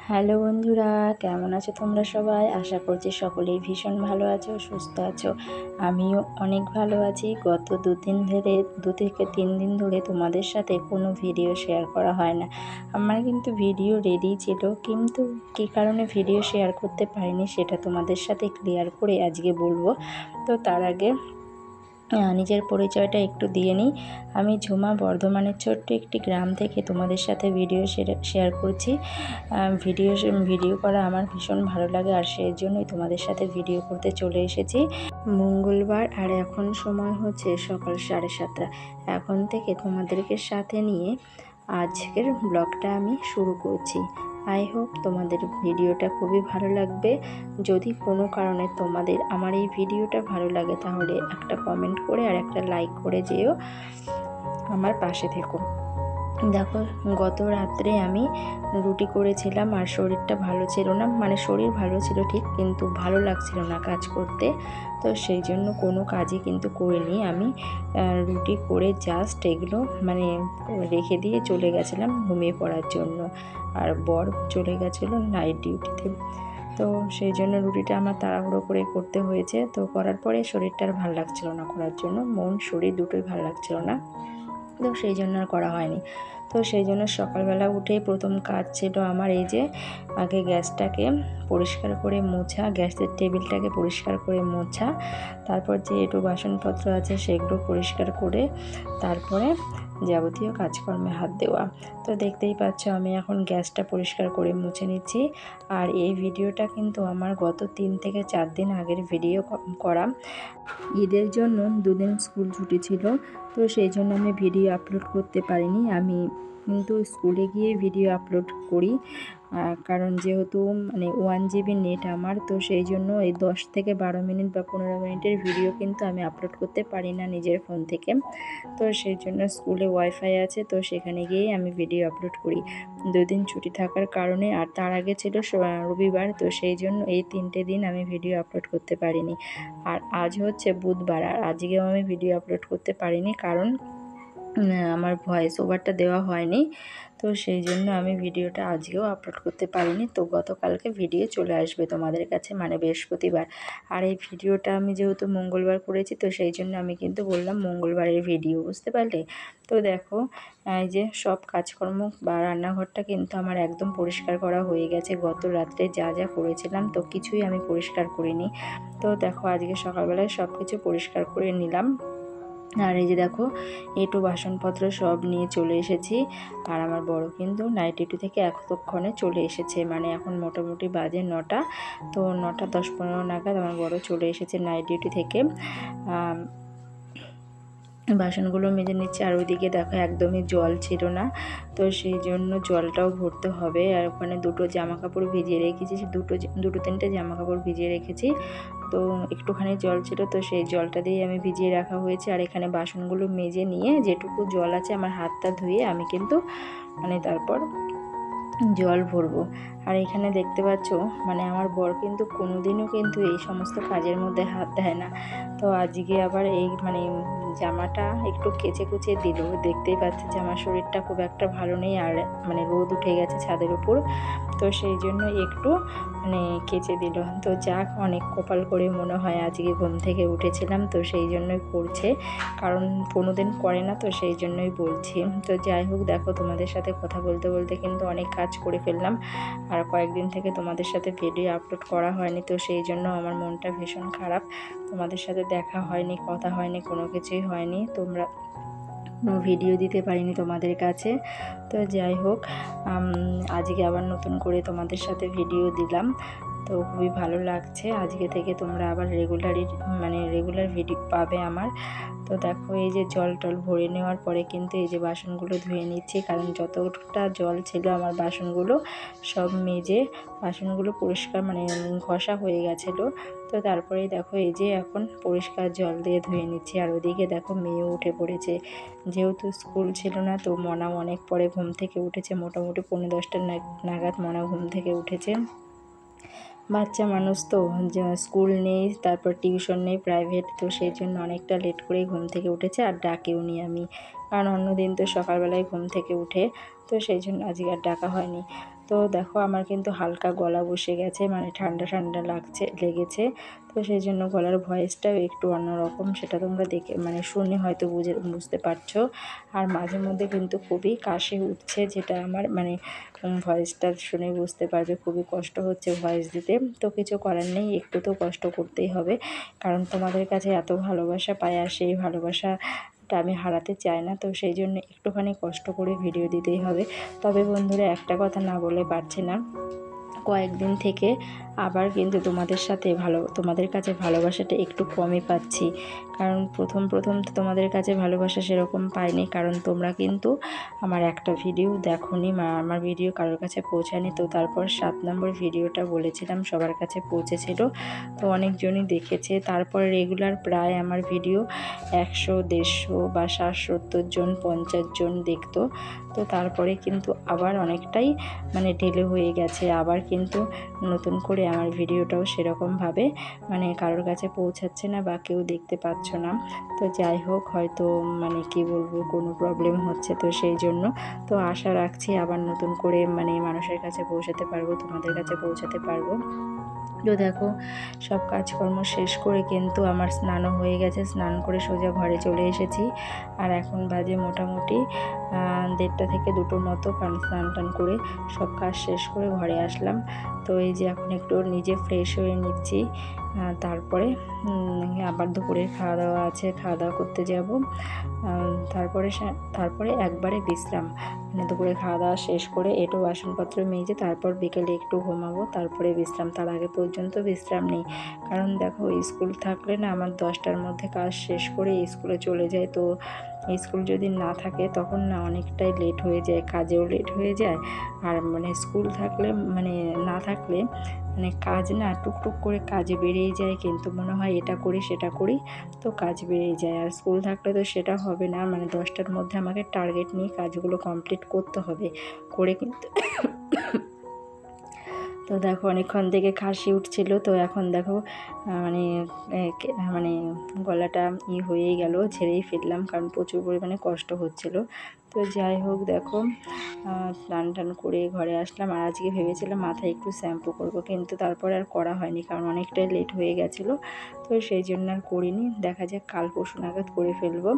Hello বন্ধুরা, কেমন আছো তোমরা সবাই? আশা করছি সকলেই ভীষণ ভালো আছো, সুস্থ আছো। আমিও অনেক ভালো আছি। গত 2 থেকে 3 দিন ধরে তোমাদের সাথে কোনো ভিডিও শেয়ার করা হয় না। আমার কিন্তু ভিডিও রেডি ছিল, কিন্তু কী কারণে ভিডিও শেয়ার করতে পারিনি সেটা তোমাদের সাথে ক্লিয়ার করে আজকে বলবো। তো তার আগে নিজের পরিচয়টা একটু দিয়ে নিই। আমি ঝুমা, বর্ধমানের ছোট্ট একটি গ্রাম থেকে তোমাদের সাথে ভিডিও শেয়ার করছি। ভিডিও করা আমার ভীষণ ভালো লাগে, আর সেই জন্যই তোমাদের সাথে ভিডিও করতে চলে এসেছি। মঙ্গলবার, আর এখন সময় হচ্ছে সকাল 7:30। এখন থেকে তোমাদেরকে সাথে নিয়ে আজকের ব্লগটা আমি শুরু করছি। আই হোপ তোমাদের ভিডিওটা খুবই ভালো লাগবে। যদি কোনো কারণে তোমাদের আমার এই ভিডিওটা ভালো লাগে তাহলে একটা কমেন্ট করে আর একটা লাইক করে যেও, আমার পাশে থেকো। দেখো, গত রাত্রে আমি রুটি করেছিলাম, আর শরীরটা ভালো ছিল না, মানে শরীর ভালো ছিল ঠিক, কিন্তু ভালো লাগছিল না কাজ করতে। তো সেই জন্য কোনো কাজই কিন্তু করিনি আমি। রুটি করে জাস্ট এগুলো মানে রেখে দিয়ে চলে গেছিলাম ঘুমিয়ে পড়ার জন্য, আর বর চলে গেছিলো নাইট ডিউটিতে। তো সেই জন্য রুটিটা আমার তাড়াহুড়ো করে করতে হয়েছে। তো করার পরে শরীরটা আর ভালো লাগছিল না করার জন্য, মন শরীর দুটোই ভালো লাগছিল না, তো সেই জন্য আর করা হয়নি। তো সেই জন্য সকালবেলা উঠেই প্রথম কাজ ছিল আমার এই যে আগে গ্যাসটাকে পরিষ্কার করে মোছা, গ্যাসের টেবিলটাকে পরিষ্কার করে মোছা, তারপর যে একটু বাসনপত্র আছে সেগুলো পরিষ্কার করে তারপরে যাবতীয় কাজকর্মে হাত দেওয়া। তো দেখতেই পাচ্ছ আমি এখন গ্যাসটা পরিষ্কার করে মুছে নিচ্ছি। আর এই ভিডিওটা কিন্তু আমার গত 3 থেকে 4 দিন আগের ভিডিও করা। ঈদের জন্য 2 দিন স্কুল ছুটি ছিল, তো সেই জন্য আমি ভিডিও আপলোড করতে পারিনি। আমি কিন্তু স্কুলে গিয়ে ভিডিও আপলোড করি, কারণ যেহেতু মানে 1 GB নেট আমার, তো সেই জন্য এই 10 থেকে 12 মিনিট বা 15 মিনিটের ভিডিও কিন্তু আমি আপলোড করতে পারি না নিজের ফোন থেকে। তো সেই জন্য স্কুলে ওয়াইফাই আছে, তো সেখানে গিয়েই আমি ভিডিও আপলোড করি 2 দিন ছুটি থাকার কারণে। আর তার আগে ছিল রবিবার, তো সেই জন্য এই 3টে দিন আমি ভিডিও আপলোড করতে পারিনি। আর আজ হচ্ছে বুধবার, আর আজকেও আমি ভিডিও আপলোড করতে পারিনি, কারণ আমার ভয়েস ওভারটা দেওয়া হয়নি। তো সেই জন্য আমি ভিডিওটা আজকেও আপলোড করতে পারিনি। তো গতকালকে ভিডিও চলে আসবে তোমাদের কাছে, মানে বৃহস্পতিবার। আর এই ভিডিওটা আমি যেহেতু মঙ্গলবার করেছি, তো সেই জন্য আমি কিন্তু বললাম মঙ্গলবারের ভিডিও, বুঝতে পারলে? তো দেখো, এই যে সব কাজকর্ম বা রান্নাঘরটা কিন্তু আমার একদম পরিষ্কার করা হয়ে গেছে। গত রাত্রে যা যা করেছিলাম তো কিছুই আমি পরিষ্কার করিনি। তো দেখো আজকে সকালবেলায় সব কিছু পরিষ্কার করে নিলাম। আর এই যে দেখো এঁটো বাসনপত্র সব নিয়ে চলে এসেছি। আর আমার বড় কিন্তু নাইট ডিউটি থেকে এতক্ষণে চলে এসেছে, মানে এখন মোটামুটি বাজে 9টা। তো 9টা 10-15 নাগাদ আমার বড় চলে এসেছে নাইট ডিউটি থেকে। বাসনগুলো মেজে নিচ্ছে। আর ওইদিকে দেখো একদমই জল ছিল না, তো সেই জন্য জলটাও ভরতে হবে। আর ওখানে 2টো জামা কাপড় ভিজিয়ে রেখেছি, দুটো 3টে জামা কাপড় ভিজিয়ে রেখেছি। তো একটুখানি জল ছিল, তো সেই জলটা দিয়ে আমি ভিজিয়ে রাখা হয়েছে। আর এখানে বাসনগুলো মেজে নিয়ে যেটুকু জল আছে আমার হাতটা ধুয়ে আমি কিন্তু মানে তারপর জল ভরবো। আর এখানে দেখতে পাচ্ছ মানে আমার বর কিন্তু কোনোদিনও কিন্তু এই সমস্ত কাজের মধ্যে হাত দেয় না। তো আজকে আবার এই মানে জামাটা একটু কেচে কুচে দিল। দেখতেই পাচ্ছি যে আমার শরীরটা খুব একটা ভালো নেই, আর মানে রোদ উঠে গেছে ছাদের উপর, তো সেই জন্য একটু মানে কেচে দিল। তো যাক, অনেক কপাল করে মনে হয় আজকে ঘুম থেকে উঠেছিলাম, তো সেই জন্যই করছে, কারণ কোনোদিন করে না, তো সেই জন্যই বলছি। তো যাই হোক, দেখো তোমাদের সাথে কথা বলতে বলতে কিন্তু অনেক কাজ করে ফেললাম। আর কয়েকদিন থেকে তোমাদের সাথে ভিডিও আপলোড করা হয়নি, তো সেই জন্য আমার মনটা ভীষণ খারাপ। তোমাদের সাথে দেখা হয়নি, কথা হয়নি, কোনো কিছুই হয়নি, তোমরা ভিডিও দিতে পারিনি তোমাদের কাছে। তো যাই হোক, আজকে আবার নতুন করে তোমাদের সাথে ভিডিও দিলাম, তো খুবই ভালো লাগছে। আজকে থেকে তোমরা আবার রেগুলার ভিডিও পাবে আমার। তো দেখো এই যে জল টল ভরে নেওয়ার পরে কিন্তু এই যে বাসনগুলো ধুয়ে নিচ্ছি, কারণ যতটা জল ছিল আমার বাসনগুলো সব মেজে বাসনগুলো পরিষ্কার মানে ঘষা হয়ে গেছিলো। তো তারপরেই দেখো এই যে এখন পরিষ্কার জল দিয়ে ধুয়ে নিচ্ছি। আর ওদিকে দেখো মেয়েও উঠে পড়েছে, যেহেতু স্কুল ছিল না, তো মনাও অনেক পরে ঘুম থেকে উঠেছে, মোটামুটি 10:45 নাগাদ মনা ঘুম থেকে উঠেছে। বাচ্চা মানুষ তো, স্কুল নেই, তারপর টিউশন নেই প্রাইভেট, তো সেই জন্য অনেকটা লেট করেই ঘুম থেকে উঠেছে। আর ডাকেও নি আমি, কারণ অন্যদিন তো সকালবেলায় ঘুম থেকে উঠে, তো সেই জন্য আজকে আর ডাকা হয়নি। তো দেখো আমার কিন্তু হালকা গলা বসে গেছে, মানে ঠান্ডা ঠান্ডা লেগেছে। তো সেই জন্য গলার ভয়েসটাও একটু অন্যরকম, সেটা তোমরা দেখে মানে শুনে হয়তো বুঝতে পারছো। আর মাঝে মধ্যে কিন্তু খুবই কাশি উঠছে, যেটা আমার মানে ভয়েসটা শুনে বুঝতে পারবে খুবই কষ্ট হচ্ছে ভয়েস দিতে। তো কিছু করার নেই, একটু তো কষ্ট করতেই হবে, কারণ তোমাদের কাছে এত ভালোবাসা পাই আর সেই ভালোবাসাটা আমি হারাতে চাই না। তো সেই জন্য একটুখানি কষ্ট করে ভিডিও দিতেই হবে। তবে বন্ধুরা, একটা কথা না বলে পারছি না, কয়েকদিন থেকে আবার কিন্তু তোমাদের কাছে ভালোবাসাটা একটু কমই পাচ্ছি। কারণ প্রথম তো তোমাদের কাছে ভালোবাসা সেরকম পাইনি, কারণ তোমরা কিন্তু আমার একটা ভিডিও দেখোনি, আমার ভিডিও কারোর কাছে পৌঁছায়নি। তো তারপর 7 নম্বর ভিডিওটা বলেছিলাম সবার কাছে পৌঁছেছিল, তো অনেকজনই দেখেছে। তারপরে রেগুলার প্রায় আমার ভিডিও 100, 150 বা 60-70 জন, 50 জন দেখতো। তো তারপরে কিন্তু আবার অনেকটাই মানে ডিলে হয়ে গেছে, আবার কিন্তু নতুন করে আমার ভিডিওটাও সেরকমভাবে মানে কারোর কাছে পৌঁছাচ্ছে না বা কেউ দেখতে পাচ্ছ না। তো যাই হোক, হয়তো মানে কি বলবো, কোনো প্রবলেম হচ্ছে, তো সেই জন্য তো আশা রাখছি আবার নতুন করে মানে মানুষের কাছে পৌঁছাতে পারবো, তোমাদের কাছে পৌঁছাতে পারবো। তো দেখো, সব কাজকর্ম শেষ করে কিন্তু আমার স্নানও হয়ে গেছে, স্নান করে সোজা ঘরে চলে এসেছি। আর এখন বাজে মোটামুটি 1:30 থেকে 2টোর মতো, কারণ স্নান টান করে সব কাজ শেষ করে ঘরে আসলাম। তো এই যে এখন একটু নিজে ফ্রেশ হয়ে নিচ্ছি, তারপরে আবার দুপুরের খাওয়া দাওয়া আছে, খাওয়া দাওয়া করতে যাব। তারপরে একবারে বিশ্রাম, মানে দুপুরে খাওয়া দাওয়া শেষ করে একটু বাসনপত্র মেজে তারপর বিকেলে একটু ঘুমাবো, তারপরে বিশ্রাম। তার আগে পর্যন্ত বিশ্রাম নেই, কারণ দেখো স্কুল থাকলে না আমার 10টার মধ্যে কাজ শেষ করে স্কুলে চলে যায়। তো স্কুল যদি না থাকে তখন না অনেকটাই লেট হয়ে যায়, কাজেও লেট হয়ে যায়। আর মানে স্কুল থাকলে মানে না থাকলে মানে কাজ না টুকটুক করে কাজ বেড়েই যায়, কিন্তু মনে হয় এটা করি সেটা করি, তো কাজ বেড়েই যায়। আর স্কুল থাকলে তো সেটা হবে না, মানে 10টার মধ্যে আমাকে টার্গেট নিয়ে কাজগুলো কমপ্লিট করতে হবে, করে কিন্তু তো দেখো অনেকক্ষণ থেকে কাশি উঠছিল, তো এখন দেখো মানে মানে গলাটা হয়েই গেল, ছেড়েই ফেললাম, কারণ প্রচুর পরিমাণে কষ্ট হচ্ছিল। তো যাই হোক, দেখো স্নান টান করে ঘরে আসলাম। আর আজকে ভেবেছিলাম মাথায় একটু শ্যাম্পু করব, কিন্তু তারপর আর করা হয়নি, কারণ অনেকটাই লেট হয়ে গেছিলো। তো সেই জন্য আর করিনি, দেখা যাক কাল পরশু নাগাদ করে ফেলবো,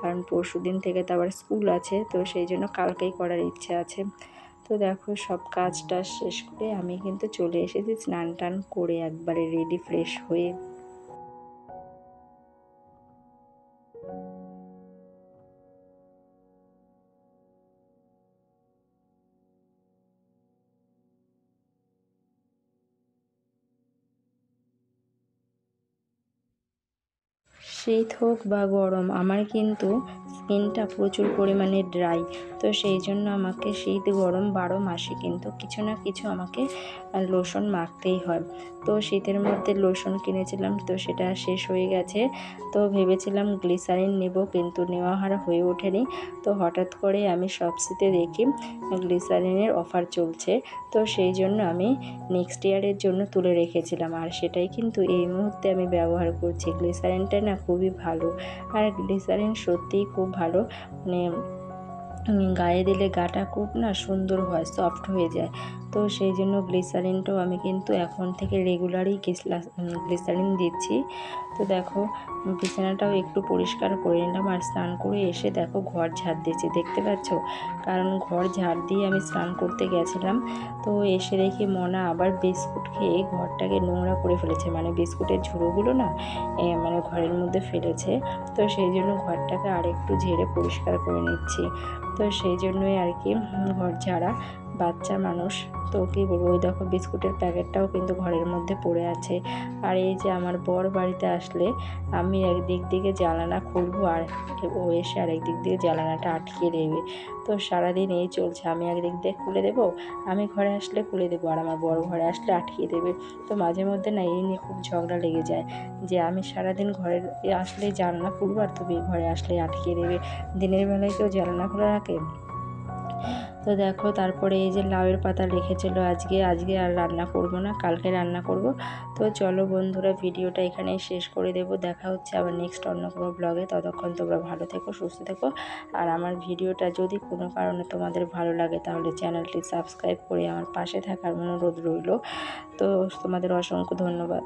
কারণ পরশু দিন থেকে তো আবার স্কুল আছে, তো সেই জন্য কালকেই করার ইচ্ছা আছে। তো দেখো সব কাজটা শেষ করে আমি কিন্তু চলে এসেছি স্নান টান করে, একবারে রেডি ফ্রেশ হয়ে। শীত হোক বা গরম, আমার কিন্তু স্কিনটা প্রচুর পরিমাণে ড্রাই। তো সেই জন্য আমাকে শীত গরম 12 মাসে কিন্তু কিছু না কিছু আমাকে লোশন মাখতেই হয়। তো শীতের মধ্যে লোশন কিনেছিলাম, তো সেটা শেষ হয়ে গেছে। তো ভেবেছিলাম গ্লিসারিন নেব, কিন্তু নেওয়া আর হয়ে ওঠেনি। তো হঠাৎ করে আমি শপসিতে দেখি গ্লিসারিনের অফার চলছে, তো সেই জন্য আমি নেক্সট ইয়ারের জন্য তুলে রেখেছিলাম, আর সেটাই কিন্তু এই মুহূর্তে আমি ব্যবহার করছি। গ্লিসারিনটা না খুবই ভালো, আর গ্লিসারিন সত্যিই খুব ভালো, মানে গায়ে দিলে গাটা খুব না সুন্দর হয়, সফট হয়ে যায়। তো সেই জন্য গ্লিসারিনটাও আমি কিন্তু এখন থেকে রেগুলারই গ্লিসারিন দিচ্ছি। তো দেখো বিছানাটাও একটু পরিষ্কার করে নিলাম, আর স্নান করে এসে দেখো ঘর ঝাড় দিয়েছি, দেখতে পাচ্ছ, কারণ ঘর ঝাড় দিয়ে আমি স্নান করতে গেছিলাম। তো এসে দেখি মনা আবার বিস্কুট খেয়ে ঘরটাকে নোংরা করে ফেলেছে, মানে বিস্কুটের ঝুড়োগুলো না মানে ঘরের মধ্যে ফেলেছে। তো সেই জন্য ঘরটাকে আরেকটু ঝেড়ে পরিষ্কার করে নিচ্ছি। তো সেই জন্যই আর কি ঘর ঝাড়া, বাচ্চা মানুষ তো কী বলবো। ওই দেখো বিস্কুটের প্যাকেটটাও কিন্তু ঘরের মধ্যে পড়ে আছে। আর এই যে আমার বর বাড়িতে আসলে আমি একদিক থেকে জানালা খুলবো, আর ও এসে আরেক দিক দিয়ে জানালাটা আটকে দেবে। তো সারাদিন এই চলছে, আমি একদিক দিয়ে খুলে দেবো, আমি ঘরে আসলে খুলে দেবো, আর আমার বড় ঘরে আসলে আটকিয়ে দেবে। তো মাঝে মধ্যে না এই নিয়ে খুব ঝগড়া লেগে যায়, যে আমি সারাদিন ঘরে আসলেই জানলা খুলবো আর তুমি ঘরে আসলেই আটকিয়ে দেবে, দিনের বেলায় কেউ জানলা খোলা রাখে? তো দেখো তারপরে এই যে লাউয়ের পাতা রেখেছিল আজকে আর রান্না করব না, কালকে রান্না করব। তো চলো বন্ধুরা, ভিডিওটা এখানেই শেষ করে দেব। দেখা হচ্ছে আবার নেক্সট অন্য কোনো ব্লগে। ততক্ষণ তোমরা ভালো থেকো, সুস্থ থেকো। আর আমার ভিডিওটা যদি কোনো কারণে তোমাদের ভালো লাগে তাহলে চ্যানেলটি সাবস্ক্রাইব করে আমার পাশে থাকার অনুরোধ রইল। তো তোমাদের অসংখ্য ধন্যবাদ।